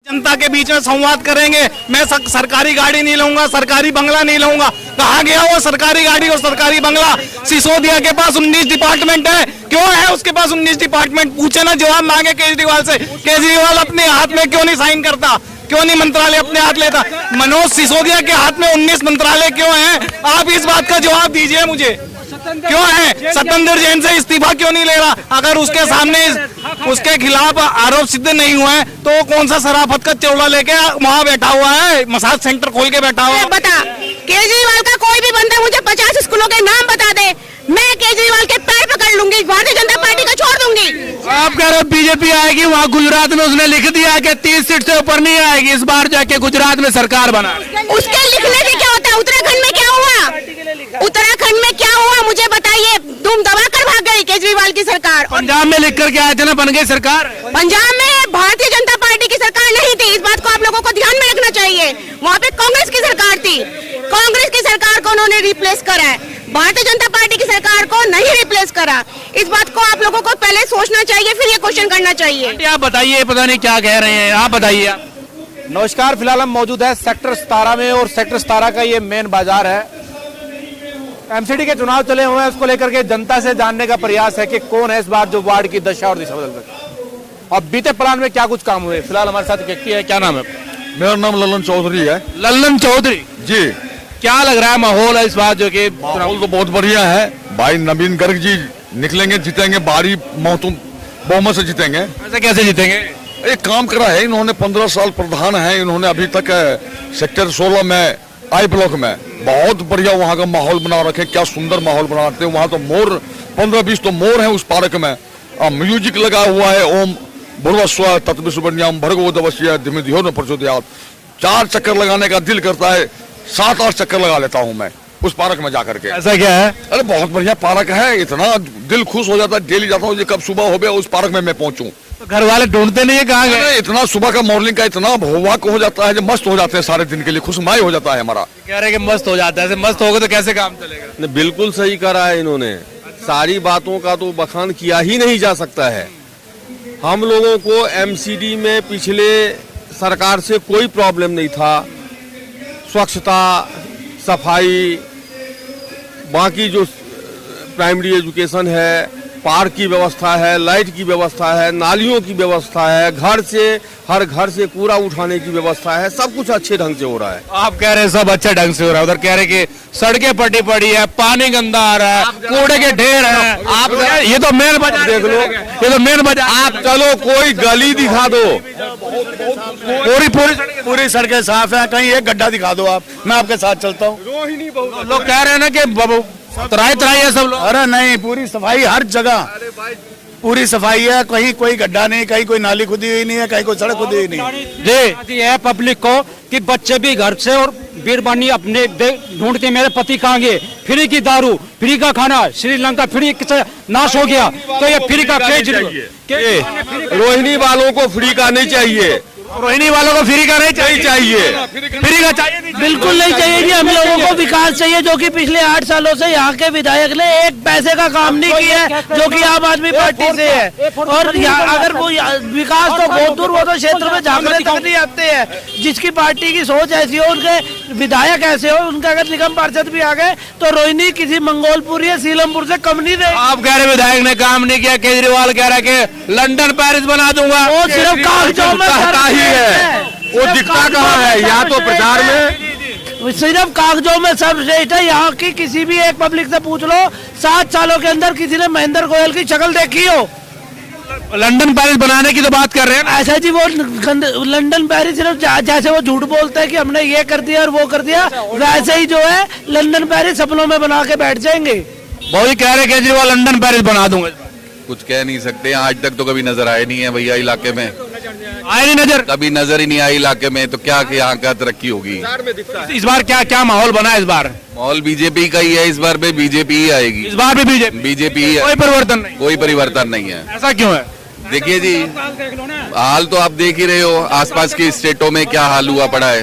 जनता के बीच में संवाद करेंगे। मैं सरकारी गाड़ी नहीं लूंगा, सरकारी बंगला नहीं लूंगा। कहाँ गया वो सरकारी गाड़ी और सरकारी बंगला? सिसोदिया के पास 19 डिपार्टमेंट है, क्यों है उसके पास 19 डिपार्टमेंट? पूछे ना, जवाब मांगे केजरीवाल से। केजरीवाल अपने हाथ में क्यों नहीं साइन करता, क्यों नहीं मंत्रालय अपने हाथ लेता? मनोज सिसोदिया के हाथ में 19 मंत्रालय क्यों है? आप इस बात का जवाब दीजिए मुझे, क्यों है? सत्येंद्र जैन से इस्तीफा क्यों नहीं ले रहा? अगर उसके सामने उसके खिलाफ आरोप सिद्ध नहीं हुए हैं तो वो कौन सा शराफत का चौला लेके वहाँ बैठा हुआ है, मसाज सेंटर खोल के बैठा हुआ है? बता, केजरीवाल का कोई भी बंदा मुझे 50 स्कूलों के नाम बता दे, मैं केजरीवाल के पैर पकड़ लूंगी, भारतीय जनता पार्टी को छोड़ दूंगी। आप कह रहे हो बीजेपी आएगी, वहाँ गुजरात में उसने लिख दिया कि 30 सीट से ऊपर नहीं आएगी, इस बार जाके गुजरात में सरकार बना। उसके लिखने से क्या होता है? उत्तराखंड में क्या हुआ? उत्तराखंड में क्या हुआ मुझे बताइए? धूम दबा कर भाग गई केजरीवाल की सरकार। पंजाब में लिख कर के आए थे ना, बन गई सरकार। पंजाब में भारतीय जनता पार्टी की सरकार नहीं थी, इस बात को आप लोगों को ध्यान में रखना चाहिए। वहाँ पे कांग्रेस की सरकार थी, कांग्रेस की सरकार को उन्होंने रिप्लेस करा है, भारतीय जनता पार्टी की सरकार को नहीं रिप्लेस करा। इस बात को आप लोगों को पहले सोचना चाहिए, फिर ये क्वेश्चन करना चाहिए। आप बताइए, पता नहीं क्या कह रहे हैं, आप बताइए। आप नमस्कार, फिलहाल हम मौजूद है सेक्टर 17 में और सेक्टर 17 का ये मेन बाजार है। एमसीडी के चुनाव चले हुए हैं, उसको लेकर के जनता से जानने का प्रयास है कि कौन है इस बार जो वार्ड की दशा और दिशा बदल सके। और बीते प्लान में क्या कुछ काम हुए, फिलहाल हमारे साथ व्यक्ति है। क्या नाम है? मेरा नाम ललन चौधरी है। ललन चौधरी जी, क्या लग रहा है माहौल है इस बार जो कि? माहौल तो बहुत बढ़िया है भाई। नवीन गर्ग जी निकलेंगे, जीतेंगे, भारी बहुमत से जीतेंगे। ऐसे कैसे जीतेंगे? एक काम करा है इन्होंने, 15 साल प्रधान है इन्होंने अभी तक। सेक्टर 16 में आई ब्लॉक में बहुत बढ़िया वहाँ का माहौल बना रखे, क्या सुंदर माहौल बना रखते हैं। वहाँ तो मोर 15-20 तो मोर है उस पार्क में। म्यूजिक लगा हुआ है, ओम भूर्वस्व तत्विश्वन्याम भर्गो दवस्य धीमे धियो न प्रचोदयात्। 4 चक्कर लगाने का दिल करता है, 7-8 चक्कर लगा लेता हूँ मैं उस पार्क में जाकर के। ऐसा क्या है? अरे बहुत बढ़िया पार्क है, इतना दिल खुश हो जाता है। डेली जाता हूँ, ये कब सुबह हो गया उस पार्क में मैं पहुंचूं। तो घर वाले ढूंढते नहीं है कहाँ गए? इतना सुबह का मॉर्निंग का इतना भोवाक हो जाता है, जो मस्त हो जाते हैं सारे दिन के लिए, खुशमाई हो जाता है हमारा। कह रहे कि मस्त हो जाता है, ऐसे मस्त होगा तो कैसे काम चलेगा? बिल्कुल सही करा है इन्होंने, सारी बातों का तो बखान किया ही नहीं जा सकता है। हम लोगों को एमसीडी में पिछले सरकार से कोई प्रॉब्लम नहीं था, स्वच्छता, सफाई, बाकी जो प्राइमरी एजुकेशन है, पार्क की व्यवस्था है, लाइट की व्यवस्था है, नालियों की व्यवस्था है, घर से हर घर से कूड़ा उठाने की व्यवस्था है, सब कुछ अच्छे ढंग से हो रहा है। आप कह रहे हैं सब अच्छे ढंग से हो रहा है, उधर कह रहे कि सड़कें पटी पड़ी है, पानी गंदा आ रहा है, कूड़े के ढेर है। आप ये तो मेन बाजार देख लो, ये तो मेन बाजार। आप चलो कोई गली दिखा दो, पूरी सड़कें साफ है, कहीं एक गड्ढा दिखा दो आप, मैं आपके साथ चलता हूँ। लोग कह रहे हैं ना कि तराई है सब लोग। अरे नहीं, पूरी सफाई हर जगह, पूरी सफाई है, कहीं कोई गड्ढा नहीं, कहीं कोई नाली खुदी हुई नहीं है, कहीं कोई सड़क खुदी हुई नहीं। जी है पब्लिक को कि बच्चे भी घर से और बीरबानी अपने ढूंढते मेरे पति कहाँ गए। फ्री की दारू, फ्री का खाना, श्रीलंका फ्री से नाश हो गया, तो ये फ्री का रोहिणी वालों को फ्री का नहीं चाहिए, रोहिणी वालों को फ्री का नहीं चाहिए, फ्री का चाहिए बिल्कुल नहीं चाहिए जी। हम लोगों को विकास चाहिए, जो कि पिछले 8 सालों से यहाँ के विधायक ने एक पैसे का काम नहीं किया है, जो कि आम आदमी पार्टी से है। और अगर वो विकास तो बहुत दूर, वो तो क्षेत्र में झांकने तक नहीं आते हैं। जिसकी पार्टी की सोच ऐसी हो, उनके विधायक ऐसे हो, उनका अगर निगम पार्षद भी आ गए तो रोहिणी किसी मंगोलपुर या सीलमपुर से कम नहीं रहे। आप कह रहे विधायक ने काम नहीं किया, केजरीवाल कह रहा है कि लंदन पेरिस बना दूंगा। वो सिर्फ कागजों में है, वो दिखता कहाँ है? या तो प्रचार में, सिर्फ कागजों में सर्वश्रेष्ठ है। यहाँ की किसी भी एक पब्लिक से पूछ लो, 7 सालों के अंदर किसी ने महेंद्र गोयल की शक्ल देखी हो? लंदन पेरिस बनाने की तो बात कर रहे हैं। ऐसा जी, वो लंदन पेरिस सिर्फ जैसे वो झूठ बोलते हैं कि हमने ये कर दिया और वो कर दिया, वैसे ही जो है लंदन पेरिस सपनों में बना के बैठ जाएंगे। बहुत ही कह रहे केजरीवाल लंदन पेरिस बना दूंगा। कुछ कह नहीं सकते, आज तक तो कभी नजर आए नहीं है भैया इलाके में, आए नहीं नजर, कभी नजर ही नहीं आई इलाके में, तो क्या यहाँ का तरक्की होगी? इस बार क्या माहौल बना है? इस बार माहौल बीजेपी का ही है, इस बार भी बीजेपी ही आएगी। इस बार भी बीजेपी ही है, कोई परिवर्तन नहीं? कोई परिवर्तन नहीं है। ऐसा क्यों है? देखिए जी, हाल तो आप देख ही रहे हो, आसपास की स्टेटों में क्या हाल हुआ पड़ा है।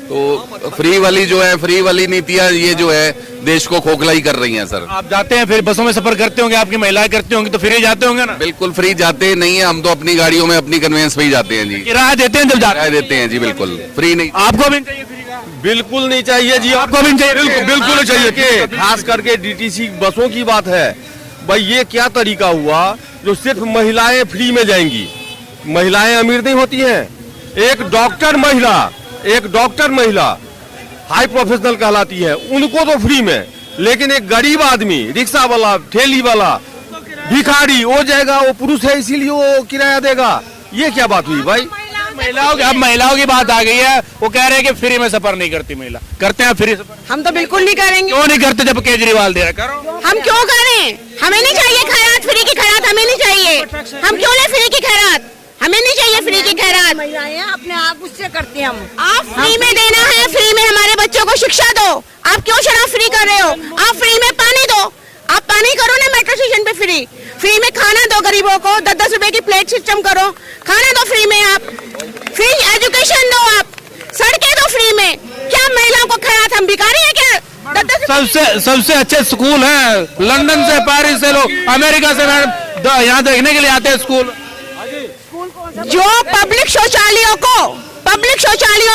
तो फ्री वाली जो है, फ्री वाली नीतियां ये जो है देश को खोखला ही कर रही हैं सर। आप जाते हैं फिर बसों में सफर करते होंगे, आपकी महिलाएं करती होंगी तो फ्री जाते होंगे ना? बिल्कुल फ्री जाते नहीं है, हम तो अपनी गाड़ियों में अपनी कन्वेंस पे ही जाते हैं जी। किराया देते हैं जब जाते किराया देते हैं जी, बिल्कुल फ्री नहीं। आपको भी चाहिए फ्री का? बिल्कुल नहीं चाहिए जी, आपको भी चाहिए? बिल्कुल चाहिए कि खास करके डीटीसी बसों की बात है। भाई ये क्या तरीका हुआ जो सिर्फ महिलाएं फ्री में जाएंगी? महिलाएं अमीर नहीं होती हैं। एक डॉक्टर महिला हाई प्रोफेशनल कहलाती है, उनको तो फ्री में, लेकिन एक गरीब आदमी, रिक्शा वाला, ठेली वाला, भिखारी वो जाएगा, वो पुरुष है इसीलिए वो किराया देगा। ये क्या बात हुई भाई? महिलाओं की बात आ गई है, वो कह रहे हैं कि फ्री में सफर नहीं करती महिला। करते हैं फ्री सफर? हम तो बिल्कुल नहीं करेंगे। क्यों नहीं करते जब केजरीवाल दे रहा? करो। हम क्यों करें? हमें नहीं चाहिए खैरात, फ्री की खैरात हमें नहीं चाहिए। हम क्यों ले फ्री की खैरात? हमें नहीं चाहिए फ्री की खैरात। महिलाएं अपने आप उससे करते हैं हम। आप फ्री में देना है, फ्री में हमारे बच्चों को शिक्षा दो। आप क्यों शराब फ्री कर रहे हो? आप फ्री में पानी दो। आप पानी करो ना मेट्रो स्टेशन पे फ्री में खाना दो गरीबों को, 10-10 रुपए की प्लेट सिस्टम करो, खाना दो फ्री में। आप फ्री एजुकेशन दो, आप सड़कें दो फ्री में। क्या महिलाओं को खैरात? हम भिखारी है क्या? सबसे अच्छे स्कूल हैं, लंदन से, पेरिस से, लोग अमेरिका से यहाँ देखने के लिए आते हैं स्कूल। जो पब्लिक शौचालयों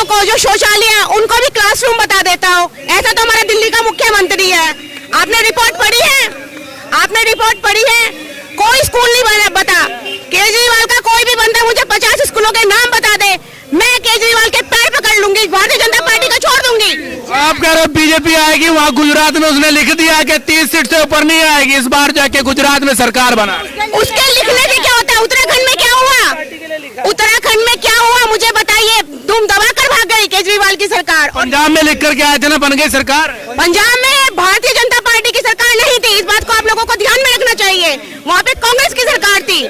को जो शौचालय है उनको भी क्लासरूम बता देता हो। ऐसा तो हमारा दिल्ली का मुख्यमंत्री है। आपने रिपोर्ट पढ़ी है? कोई स्कूल नहीं बता। केजरीवाल का कोई भी बंदा मुझे 50 स्कूलों के नाम बता दे, मैं केजरीवाल के पैर पकड़ लूंगी, भारतीय जनता पार्टी को छोड़ दूंगी। आप कह रहे हो बीजेपी आएगी, वहाँ गुजरात में उसने लिख दिया कि 30 सीट से ऊपर नहीं आएगी, इस बार जाके गुजरात में सरकार बना। उसके लिखने से क्या होता है? उत्तराखंड में क्या हुआ? मुझे बताइए। धूम दबा कर भाग गई केजरीवाल की सरकार। पंजाब में लिख कर के आए थे ना, बन गई सरकार। पंजाब में भारतीय जनता पार्टी की सरकार नहीं थी, इस बात को आप लोगों को ध्यान में रखना चाहिए। वहाँ पे कांग्रेस की सरकार थी।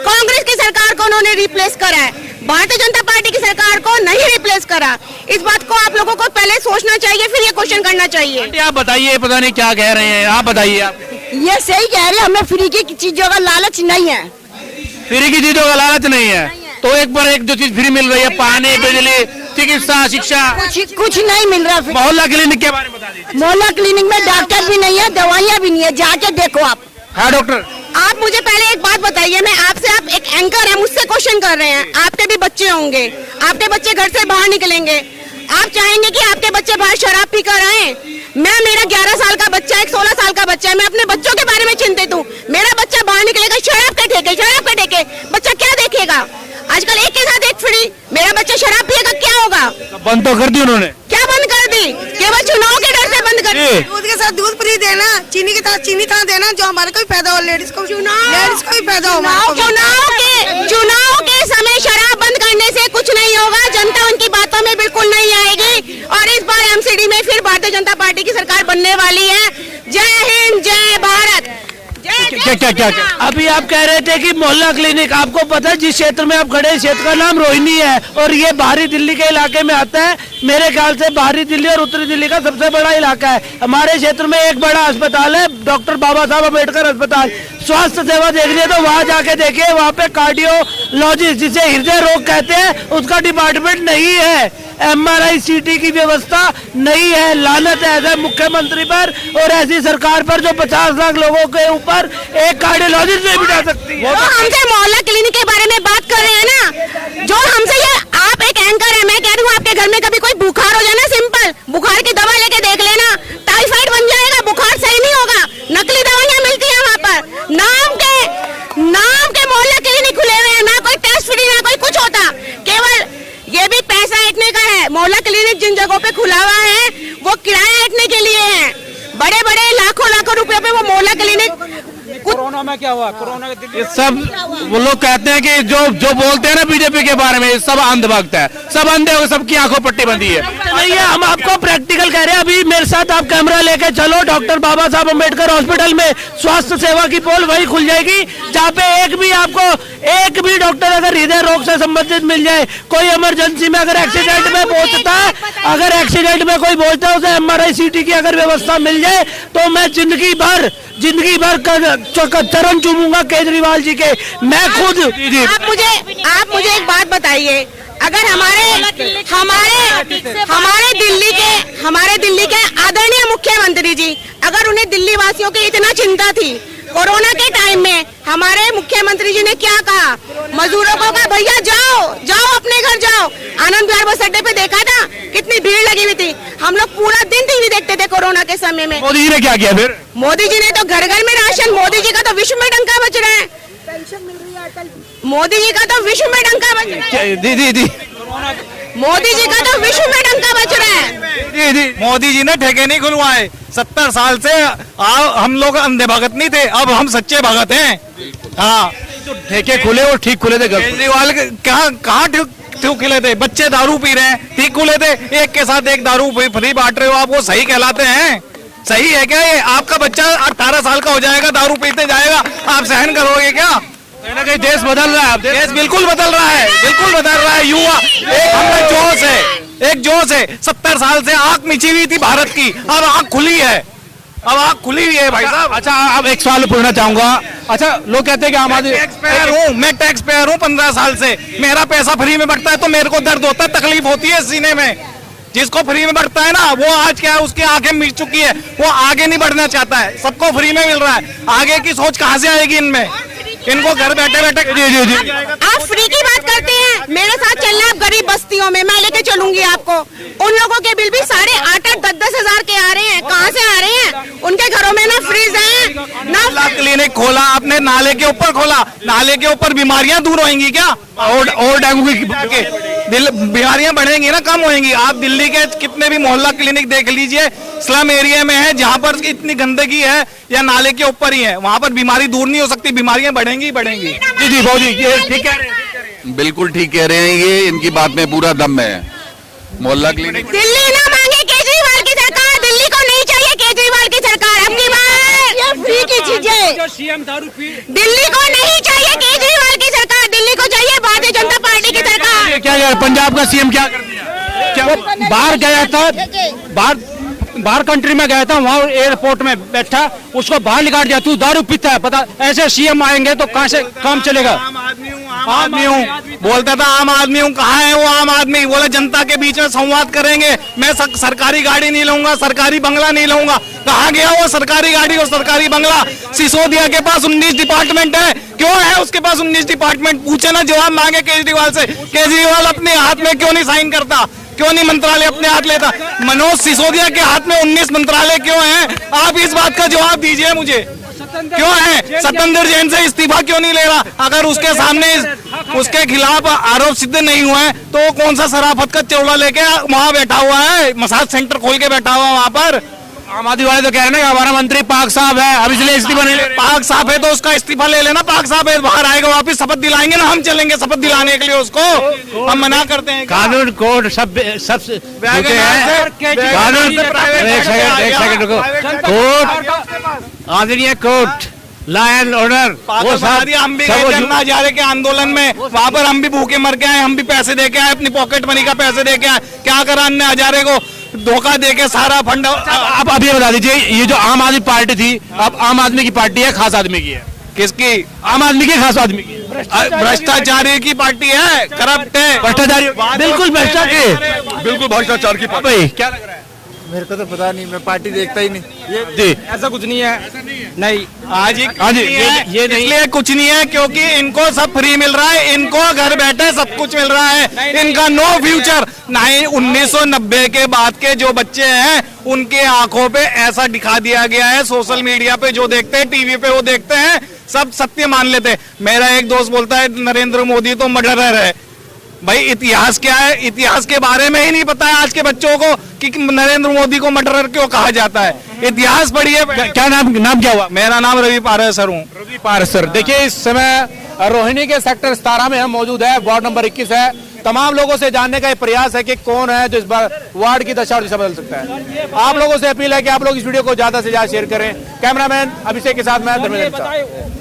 कांग्रेस की सरकार को उन्होंने रिप्लेस करा है, भारतीय जनता पार्टी की सरकार को नहीं रिप्लेस करा। इस बात को आप लोगों को पहले सोचना चाहिए, फिर ये क्वेश्चन करना चाहिए। आप बताइए, पता नहीं क्या कह रहे हैं, आप बताइए। आप ये सही कह रहे हैं, हमें फ्री की चीजों का लालच नहीं है। फ्री की चीजों का लालच नहीं है तो एक पर एक जो चीज फ्री मिल रही है, पानी, बिजली, चिकित्सा, शिक्षा, कुछ नहीं मिल रहा। मोहल्ला क्लिनिक के बारे में बता दीजिए। मोहल्ला क्लिनिक में डॉक्टर भी नहीं है, दवाइयाँ भी नहीं है, जाके देखो आप। हाँ डॉक्टर, आप मुझे पहले एक बात बताइए। मैं आपसे, आप एक एंकर है, मुझसे क्वेश्चन कर रहे हैं। आपके भी बच्चे होंगे, आपके बच्चे घर से बाहर निकलेंगे, आप चाहेंगे कि आपके बच्चे बाहर शराब पी कर आए? मेरा 11 साल का बच्चा, एक 16 साल का बच्चा है, मैं अपने बच्चों के बारे में चिंतित हूँ। मेरा बच्चा बाहर निकलेगा शराब के ठेके, बच्चा क्या देखेगा? आजकल एक के साथ एक फ्री, मेरा बच्चा शराब पिएगा, क्या होगा? बंद तो कर दी उन्होंने। क्या बंद कर दी? केवल चुनाव के डर से बंद कर दी। दूध के साथ दूध फ्री देना, चीनी के साथ चीनी था देना, जो हमारे को भी फायदा हो, लेडीज को भी फायदा हो। चुनाव के समय शराब बंद करने से कुछ नहीं होगा, जनता उनकी बातों में बिल्कुल नहीं आएगी। और इस बार एमसीडी में फिर भारतीय जनता पार्टी की सरकार बनने वाली है। जय हिंद, जय भारत। क्या अभी आप कह रहे थे कि मोहल्ला क्लिनिक, आपको पता है जिस क्षेत्र में आप खड़े हैं, क्षेत्र का नाम रोहिणी है और ये बाहरी दिल्ली के इलाके में आता है। मेरे ख्याल से बाहरी दिल्ली और उत्तरी दिल्ली का सबसे बड़ा इलाका है। हमारे क्षेत्र में एक बड़ा अस्पताल है, डॉक्टर बाबा साहब अम्बेडकर अस्पताल। स्वास्थ्य सेवा देखनी है तो वहाँ जाके देखिए, वहाँ पे कार्डियोलॉजिस्ट, जिसे हृदय रोग कहते हैं, उसका डिपार्टमेंट नहीं है। MRI CT की व्यवस्था नहीं है। लानत है ऐसे मुख्यमंत्री पर और ऐसी सरकार पर जो 50 लाख लोगों के ऊपर एक कार्डियोलॉजिस्ट नहीं बिठा सकती है। तो हमसे मोहल्ला क्लिनिक के बारे में बात कर रहे हैं ना, जो हमसे ये, आप एक एंकर है, मैं कह रही हूँ आपके घर में कभी कोई बुखार हो जाए ना, सिंपल बुखार की दवा लेके देख लेना, टाइफाइड बन जाएगा, बुखार सही नहीं होगा। नकली दवाइयाँ मिलती है वहाँ पर, नाम के मोहल्ला क्लिनिक खुले हुए हैं, ना कोई टेस्ट फ्री, ना कोई कुछ होता, केवल ये भी पैसा ऐंठने का है। मोहल्ला क्लिनिक जिन जगहों पे खुला हुआ है वो किराया ऐंठने के लिए है। बड़े लाखों रुपए पे वो मोहल्ला क्लिनिक। कोरोना में क्या हुआ? कोरोना के ये सब वो लोग कहते हैं कि जो बोलते हैं ना बीजेपी के बारे में, सब अंधभक्त है, सब अंधे हो, सबकी आंखों पट्टी बंधी है। नहीं है, हम आपको प्रैक्टिकल कह रहे हैं। अभी मेरे साथ आप कैमरा लेके चलो, डॉक्टर बाबा साहब अम्बेडकर हॉस्पिटल में स्वास्थ्य सेवा की पोल वही खुल जाएगी, जहाँ पे एक भी डॉक्टर अगर हृदय रोग से संबंधित मिल जाए, कोई इमरजेंसी में अगर एक्सीडेंट में पहुंचता है, अगर एक्सीडेंट में कोई पहुंचता है, उसे MRI CT की अगर व्यवस्था मिल जाए तो मैं जिंदगी भर चरण चूमूंगा केजरीवाल जी के। मैं खुद आप मुझे एक बात बताइए, अगर हमारे दिल्ली के आदरणीय मुख्यमंत्री जी, अगर उन्हें दिल्ली वासियों की इतना चिंता थी, कोरोना के टाइम में हमारे मुख्यमंत्री जी ने क्या कहा, मजदूरों को कहा भैया जाओ अपने घर जाओ। आनंद विहार बस अड्डे पे देखा था कितनी भीड़ लगी हुई थी। हम लोग पूरा दिन टीवी देखते थे कोरोना के समय में। मोदी जी ने क्या किया फिर? मोदी जी ने तो घर घर में राशन, मोदी जी का तो विश्व में डंका बज रहा है, मोदी जी का तो विश्व में डंका बज रहा है, दी मोदी जी का तो विश्व में डंका बज रहा है। मोदी जी ने ठेके नहीं खुलवाए 70 साल से। हम लोग अंधे भगत नहीं थे, अब हम सच्चे भगत हैं। हाँ, तो ठेके खुले और ठीक खुले थे। केजरीवाल कहाँ ठीक खुले थे? बच्चे दारू पी रहे हैं, ठीक खुले थे? एक के साथ एक दारू फ्री बांट रहे हो आप, वो सही कहलाते हैं? सही है क्या ये? आपका बच्चा 18 साल का हो जाएगा, दारू पीते जाएगा, आप सहन करोगे क्या? कहीं ना कहीं देश बदल रहा है। देश बिल्कुल बदल रहा है, बिल्कुल बदल रहा है। युवा एक हमें जोश है, एक जोश है। 70 साल से आंख मिची हुई थी भारत की, अब आंख खुली है, अब आंख खुली हुई है भाई साहब। अच्छा, अब एक सवाल पूछना चाहूंगा। अच्छा, लोग कहते हैं कि आम आदमी मैं टैक्स पेयर हूँ 15 साल से, मेरा पैसा फ्री में बढ़ता है तो मेरे को दर्द होता है, तकलीफ होती है सीने में। जिसको फ्री में बढ़ता है ना, वो आज क्या है, उसकी आंखें मिट चुकी है, वो आगे नहीं बढ़ना चाहता है। सबको फ्री में मिल रहा है, आगे की सोच कहाँ से आएगी इनमें? इनको घर बैठे बैठे जी आप फ्री की बात करते हैं, मेरे साथ चलना आप गरीब बस्तियों में, मैं लेके चलूंगी आपको। उन लोगों के बिल भी 8,500 10,000 हजार के आ रहे हैं, कहाँ से आ रहे हैं? उनके घरों में ना फ्रिज है ना। क्लिनिक खोला आपने, नाले के ऊपर खोला, नाले के ऊपर बीमारियां दूर होंगी क्या? और डेंगू की बीमारियां बढ़ेंगी ना, कम होंगी? आप दिल्ली के कितने भी मोहल्ला क्लिनिक देख लीजिए, स्लम एरिया में है, जहाँ पर इतनी गंदगी है या नाले के ऊपर ही है, वहाँ पर बीमारी दूर नहीं हो सकती, बीमारियां बढ़ेंगी बढ़ेंगी। जी भाजी, ठीक कह रहे हैं। बिल्कुल ठीक कह रहे हैं, ये इनकी बात में पूरा दम है। मोहल्ला क्लिनिक दिल्ली ना मांगे केजरीवाल की सरकार, दिल्ली को नहीं चाहिए केजरीवाल की सरकार। अब की बार ये फ्री की चीजें दिल्ली को नहीं चाहिए केजरीवाल की सरकार, दिल्ली को चाहिए भारतीय जनता पार्टी की सरकार। क्या पंजाब का सीएम क्या कर दिया? क्या वो बाहर गया था, बाहर कंट्री में गया था, वहाँ एयरपोर्ट में बैठा, उसको बाहर निकाल दिया, तू दारू पीता है। पता ऐसे सीएम आएंगे तो कहाँ से काम चलेगा? आम आदमी हूँ बोलता था, आम आदमी हूँ। कहाँ है वो आम आदमी? बोले जनता के बीच में संवाद करेंगे, मैं सरकारी गाड़ी नहीं लूंगा, सरकारी बंगला नहीं लूंगा। कहाँ गया वो सरकारी गाड़ी और सरकारी बंगला? सिसोदिया के पास 19 डिपार्टमेंट है, क्यों है उसके पास 19 डिपार्टमेंट? पूछे ना, जवाब मांगे केजरीवाल से। केजरीवाल अपने हाथ में क्यों नहीं साइन करता? क्यों नहीं मंत्रालय अपने हाथ लेता? मनोज सिसोदिया के हाथ में 19 मंत्रालय क्यों हैं? आप इस बात का जवाब दीजिए मुझे, क्यों है? सत्येंद्र जैन से इस्तीफा क्यों नहीं ले रहा? अगर उसके सामने उसके खिलाफ आरोप सिद्ध नहीं हुआ है तो कौन सा शराफत का चौड़ा लेके वहाँ बैठा हुआ है, मसाज सेंटर खोल के बैठा हुआ वहाँ पर? आम आदमी वाले तो कह रहे हैं कि हमारा मंत्री पाक साहब है, अब इसलिए इस्तीफा नहीं ले। पाक साहब है तो उसका इस्तीफा ले लेना। पाक साहब है, बाहर आएगा, वापिस शपथ दिलाएंगे ना, हम चलेंगे शपथ दिलाने के लिए उसको। हम मना करते हैं। कानून कोर्ट सब कानून, एक सेकंड रुको। कोर्ट आदरणीय कोर्ट, लॉ एंड ऑर्डर, वो हम भी गए धरना हजारे के आंदोलन में, वहाँ पर हम भी भूखे मर के आए, हम भी पैसे दे के आए, अपनी पॉकेट मनी का पैसे दे के आए। क्या करा अन्य हजारे को? धोखा देके सारा फंड। अब अभी बता दीजिए, ये जो आम आदमी पार्टी थी, अब आम आदमी की पार्टी है, खास आदमी की है? किसकी? आम आदमी की, खास आदमी की? भ्रष्टाचारी की पार्टी है, करप्ट है, भ्रष्टाचारी, बिल्कुल भ्रष्टाचार, बिल्कुल भ्रष्टाचार की पार्टी। भाई क्या लग रहा है? मेरे को तो पता नहीं, मैं पार्टी देखता ही नहीं। जी, ऐसा कुछ नहीं है, नहीं आज ये नहीं, इसलिए कुछ नहीं है क्योंकि इनको सब फ्री मिल रहा है, इनको घर बैठे सब कुछ मिल रहा है, इनका नो फ्यूचर। नहीं, 1990 के बाद के जो बच्चे हैं उनके आंखों पे ऐसा दिखा दिया गया है, सोशल मीडिया पे जो देखते हैं, टीवी पे वो देखते हैं, सब सत्य मान लेते हैं। मेरा एक दोस्त बोलता है नरेंद्र मोदी तो मर्डरर है। भाई इतिहास क्या है? इतिहास के बारे में ही नहीं पता है आज के बच्चों को कि नरेंद्र मोदी को मर्डरर क्यों कहा जाता है। इतिहास पढ़िए। क्या नाम क्या हुआ? मेरा नाम रवि पारेसर हूँ। रवि पारेसर। देखिए, इस समय रोहिणी के सेक्टर 17 में हम मौजूद है, वार्ड नंबर 21 है। तमाम लोगों से जानने का प्रयास है कि कौन है जो इस बार वार्ड की दशा और दिशा बदल सकता है। आप लोगों से अपील है कि आप लोग इस वीडियो को ज्यादा से ज्यादा शेयर करें। कैमरामैन अभिषेक के साथ मैं धर्मेंद्र।